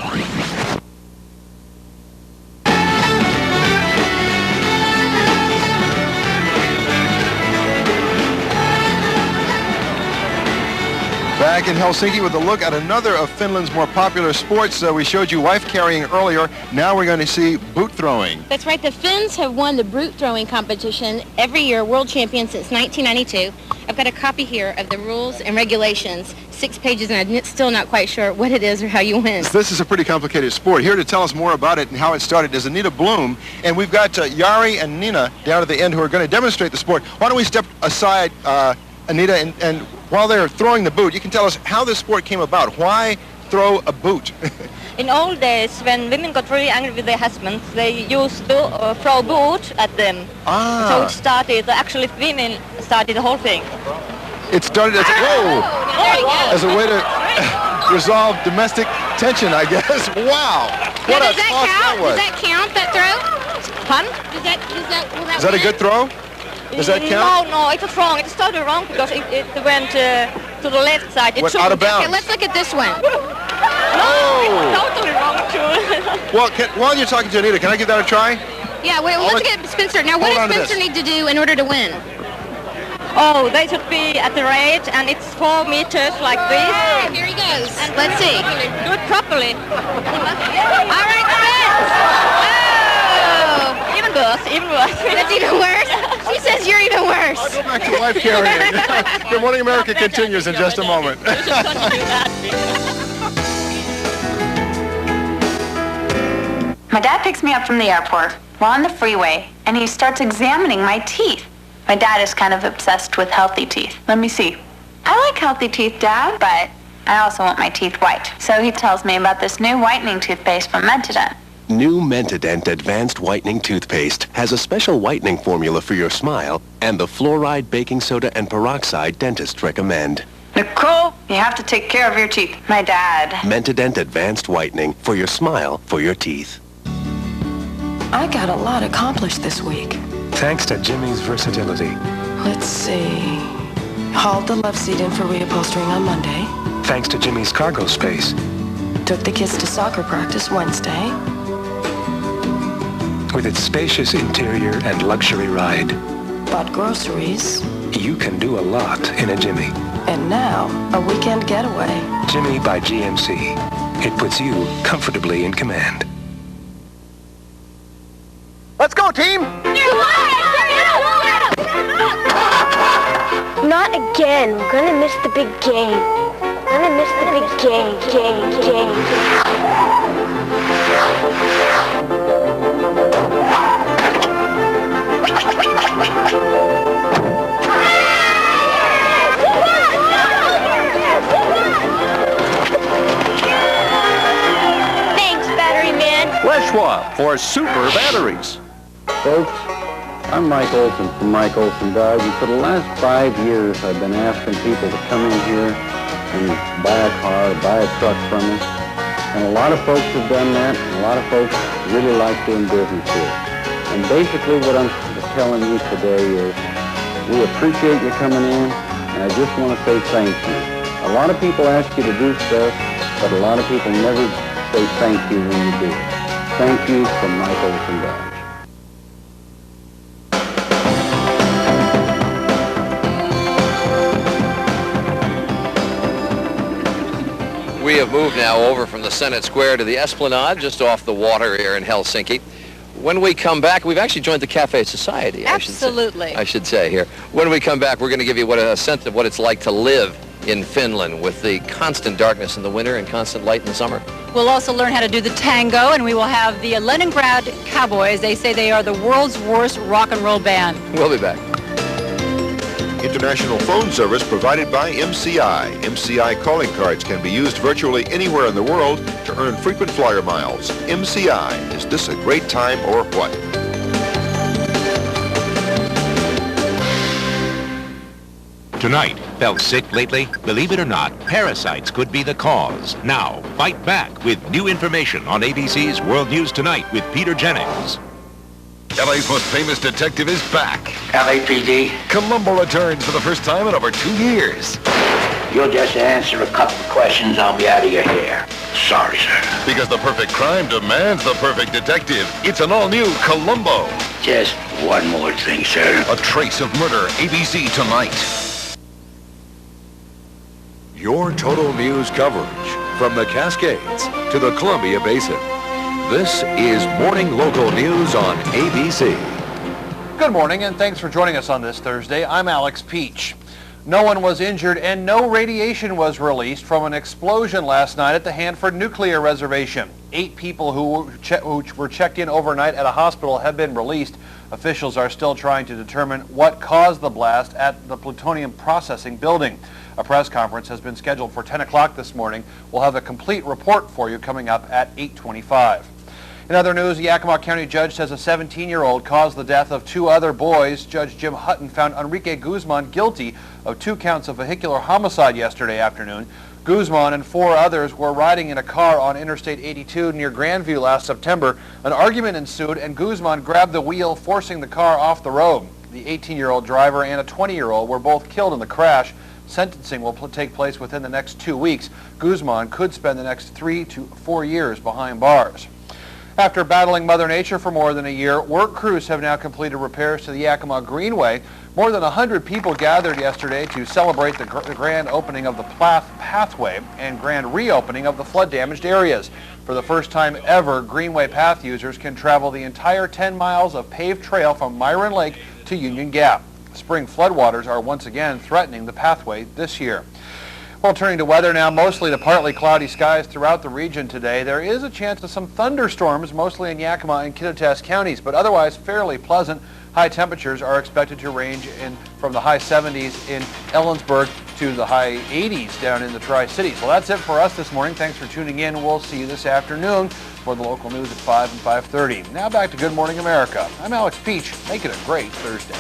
back in Helsinki with a look at another of Finland's more popular sports. We showed you wife carrying earlier. Now we're going to see boot throwing. That's right. The Finns have won the boot throwing competition every year, world champion since 1992. I've got a copy here of the rules and regulations, 6 pages, and I'm still not quite sure what it is or how you win. This is a pretty complicated sport. Here to tell us more about it and how it started is Anita Bloom, and we've got Yari and Nina down at the end who are going to demonstrate the sport. Why don't we step aside, Anita, and while they're throwing the boot, you can tell us how this sport came about. Why throw a boot? In old days, when women got really angry with their husbands, they used to throw boot at them. So it started, actually women started the whole thing. It started as a way to resolve domestic tension, I guess. Wow! What a toss that was. Does that count, that throw? Pun? Will that Is that a good throw? Does that count? No, it was wrong. It's totally wrong because it went to the left side. It went out of bounds. Okay, let's look at this one. It's totally wrong too. Well, while you're talking to Anita, can I give that a try? Yeah, let's get Spencer. Now, what does Spencer need to do in order to win? Oh, they should be at the right, and it's 4 meters like this. Okay, here he goes. And let's see. Do it properly. All right, Spence. Oh! Even worse, even worse. That's even worse? She says you're even worse. I'll go back to wife carrying. Good Morning America continues in just a moment. My dad picks me up from the airport. We're on the freeway, and he starts examining my teeth. My dad is kind of obsessed with healthy teeth. Let me see. I like healthy teeth, Dad, but I also want my teeth white. So he tells me about this new whitening toothpaste from Mentodent. New Mentodent Advanced Whitening Toothpaste has a special whitening formula for your smile and the fluoride, baking soda, and peroxide dentists recommend. Nicole, you have to take care of your teeth. My dad. Mentodent Advanced Whitening for your smile, for your teeth. I got a lot accomplished this week. Thanks to Jimmy's versatility. Let's see. Hauled the love seat in for reupholstering on Monday. Thanks to Jimmy's cargo space. Took the kids to soccer practice Wednesday. With its spacious interior and luxury ride. Bought groceries. You can do a lot in a Jimmy. And now, a weekend getaway. Jimmy by GMC. It puts you comfortably in command. Let's go, team! Not again. We're gonna miss the big game. We're gonna miss the big game. Thanks, battery man. Let's swap for super batteries. Folks, I'm Mike Olson from Mike Olson Dodge, and for the last 5 years I've been asking people to come in here and buy a car, buy a truck from us. And a lot of folks have done that, and a lot of folks really like doing business here. And basically what I'm telling you today is we appreciate you coming in, and I just want to say thank you. A lot of people ask you to do stuff, but a lot of people never say thank you when you do it. Thank you from Mike Olson Dodge. We have moved now over from the Senate Square to the Esplanade, just off the water here in Helsinki. When we come back, we've actually joined the Cafe Society, Absolutely. I should say here. When we come back, we're going to give you a sense of what it's like to live in Finland with the constant darkness in the winter and constant light in the summer. We'll also learn how to do the tango, and we will have the Leningrad Cowboys. They say they are the world's worst rock and roll band. We'll be back. International phone service provided by MCI. MCI calling cards can be used virtually anywhere in the world to earn frequent flyer miles. MCI, is this a great time or what? Tonight, felt sick lately? Believe it or not, parasites could be the cause. Now, fight back with new information on ABC's World News Tonight with Peter Jennings. LA's most famous detective is back. LAPD. Columbo returns for the first time in over 2 years. You'll just answer a couple of questions, I'll be out of your hair. Sorry, sir. Because the perfect crime demands the perfect detective. It's an all-new Columbo. Just one more thing, sir. A Trace of Murder, ABC tonight. Your total news coverage from the Cascades to the Columbia Basin. This is Morning Local News on ABC. Good morning, and thanks for joining us on this Thursday. I'm Alex Peach. No one was injured and no radiation was released from an explosion last night at the Hanford Nuclear Reservation. 8 people who were checked in overnight at a hospital have been released. Officials are still trying to determine what caused the blast at the plutonium processing building. A press conference has been scheduled for 10 o'clock this morning. We'll have a complete report for you coming up at 8:25. In other news, the Yakima County judge says a 17-year-old caused the death of 2 other boys. Judge Jim Hutton found Enrique Guzman guilty of 2 counts of vehicular homicide yesterday afternoon. Guzman and 4 others were riding in a car on Interstate 82 near Grandview last September. An argument ensued and Guzman grabbed the wheel, forcing the car off the road. The 18-year-old driver and a 20-year-old were both killed in the crash. Sentencing will take place within the next 2 weeks. Guzman could spend the next 3 to 4 years behind bars. After battling Mother Nature for more than a year, work crews have now completed repairs to the Yakima Greenway. More than 100 people gathered yesterday to celebrate the grand opening of the pathway and grand reopening of the flood-damaged areas. For the first time ever, Greenway path users can travel the entire 10 miles of paved trail from Myron Lake to Union Gap. Spring floodwaters are once again threatening the pathway this year. Well, turning to weather now, mostly to partly cloudy skies throughout the region today. There is a chance of some thunderstorms, mostly in Yakima and Kittitas counties, but otherwise fairly pleasant. High temperatures are expected to range from the high 70s in Ellensburg to the high 80s down in the Tri-Cities. Well, that's it for us this morning. Thanks for tuning in. We'll see you this afternoon for the local news at 5 and 5:30. Now back to Good Morning America. I'm Alex Peach. Make it a great Thursday.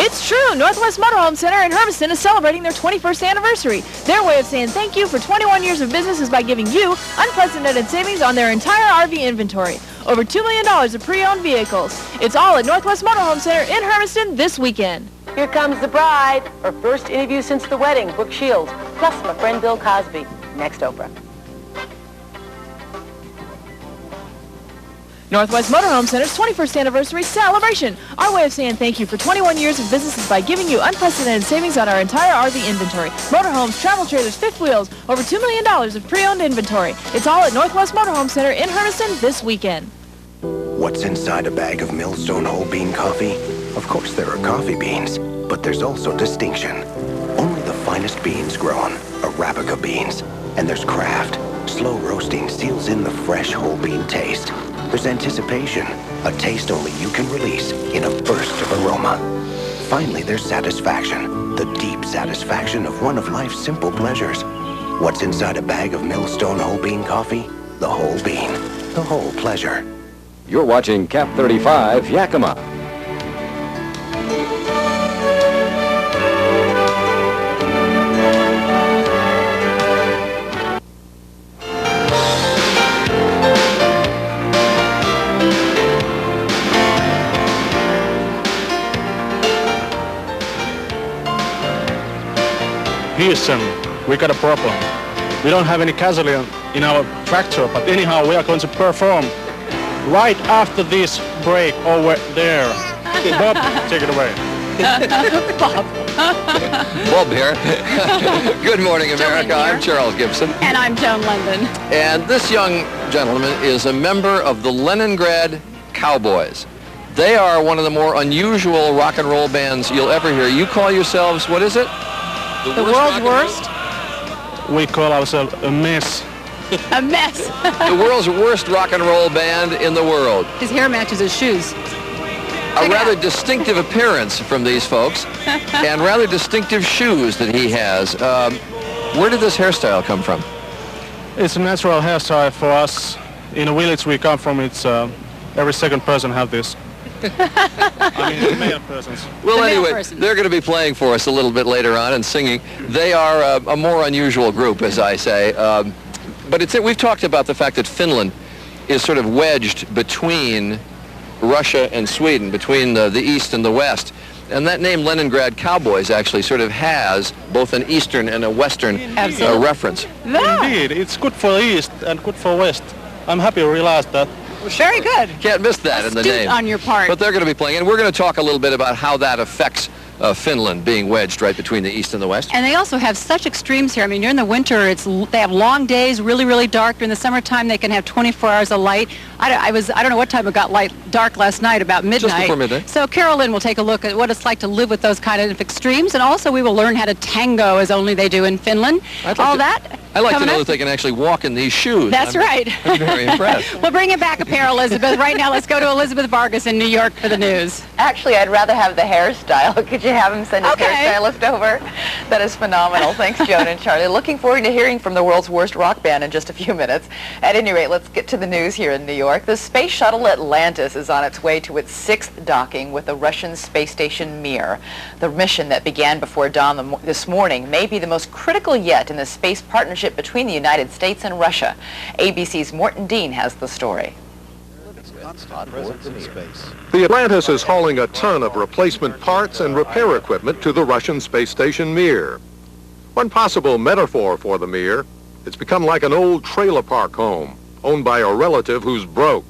It's true! Northwest Motorhome Center in Hermiston is celebrating their 21st anniversary. Their way of saying thank you for 21 years of business is by giving you unprecedented savings on their entire RV inventory. Over $2 million of pre-owned vehicles. It's all at Northwest Motorhome Center in Hermiston this weekend. Here comes the bride. Her first interview since the wedding, Brooke Shields, plus my friend Bill Cosby. Next, Oprah. Northwest Motorhome Center's 21st anniversary celebration. Our way of saying thank you for 21 years of business is by giving you unprecedented savings on our entire RV inventory. Motorhomes, travel trailers, fifth wheels, over $2 million of pre-owned inventory. It's all at Northwest Motorhome Center in Hermiston this weekend. What's inside a bag of Millstone whole bean coffee? Of course there are coffee beans, but there's also distinction. Only the finest beans grow on Arabica beans. And there's craft. Slow roasting seals in the fresh whole bean taste. There's anticipation, a taste only you can release in a burst of aroma. Finally, there's satisfaction, the deep satisfaction of one of life's simple pleasures. What's inside a bag of Millstone whole bean coffee? The whole bean, the whole pleasure. You're watching KAPP 35 Yakima. Houston, we got a problem. We don't have any gasoline in our tractor, but anyhow we are going to perform right after this break over there. Bob, take it away. Bob. Bob here. Good morning, America. I'm Charles Gibson. And I'm Joan Lunden. And this young gentleman is a member of the Leningrad Cowboys. They are one of the more unusual rock and roll bands you'll ever hear. You call yourselves, what is it? The world's worst? We call ourselves a mess. A mess. The world's worst rock and roll band in the world. His hair matches his shoes. A rather distinctive appearance from these folks and rather distinctive shoes that he has. Where did this hairstyle come from? It's a natural hairstyle for us. In the village we come from, it's every second person have this. I mean, male persons. Well, anyway, they're going to be playing for us a little bit later on and singing. They are a more unusual group, as I say. But we've talked about the fact that Finland is sort of wedged between Russia and Sweden, between the East and the West. And that name, Leningrad Cowboys, actually sort of has both an Eastern and a Western reference. Indeed, it's good for the East and good for West. I'm happy to realize that. Very good. Can't miss that in the name. On your part. But they're going to be playing, and we're going to talk a little bit about how that affects Finland being wedged right between the East and the West. And they also have such extremes here. I mean, during the winter, they have long days, really, really dark. During the summertime, they can have 24 hours of light. I don't know what time it got dark last night, about midnight. Just before midnight. So Carolyn will take a look at what it's like to live with those kind of extremes, and also we will learn how to tango as only they do in Finland. I'd like to know that they can actually walk in these shoes. That's right. I'm very impressed. We'll bring it back a pair, Elizabeth. Right now, let's go to Elizabeth Vargas in New York for the news. Actually, I'd rather have the hairstyle. Could you have him send his hairstylist over? That is phenomenal. Thanks, Joan and Charlie. Looking forward to hearing from the world's worst rock band in just a few minutes. At any rate, let's get to the news here in New York. The space shuttle Atlantis is on its way to its 6th docking with the Russian space station Mir. The mission that began before dawn this morning may be the most critical yet in the space partnership between the United States and Russia. ABC's Morton Dean has the story. The Atlantis is hauling a ton of replacement parts and repair equipment to the Russian space station Mir. One possible metaphor for the Mir, it's become like an old trailer park home owned by a relative who's broke.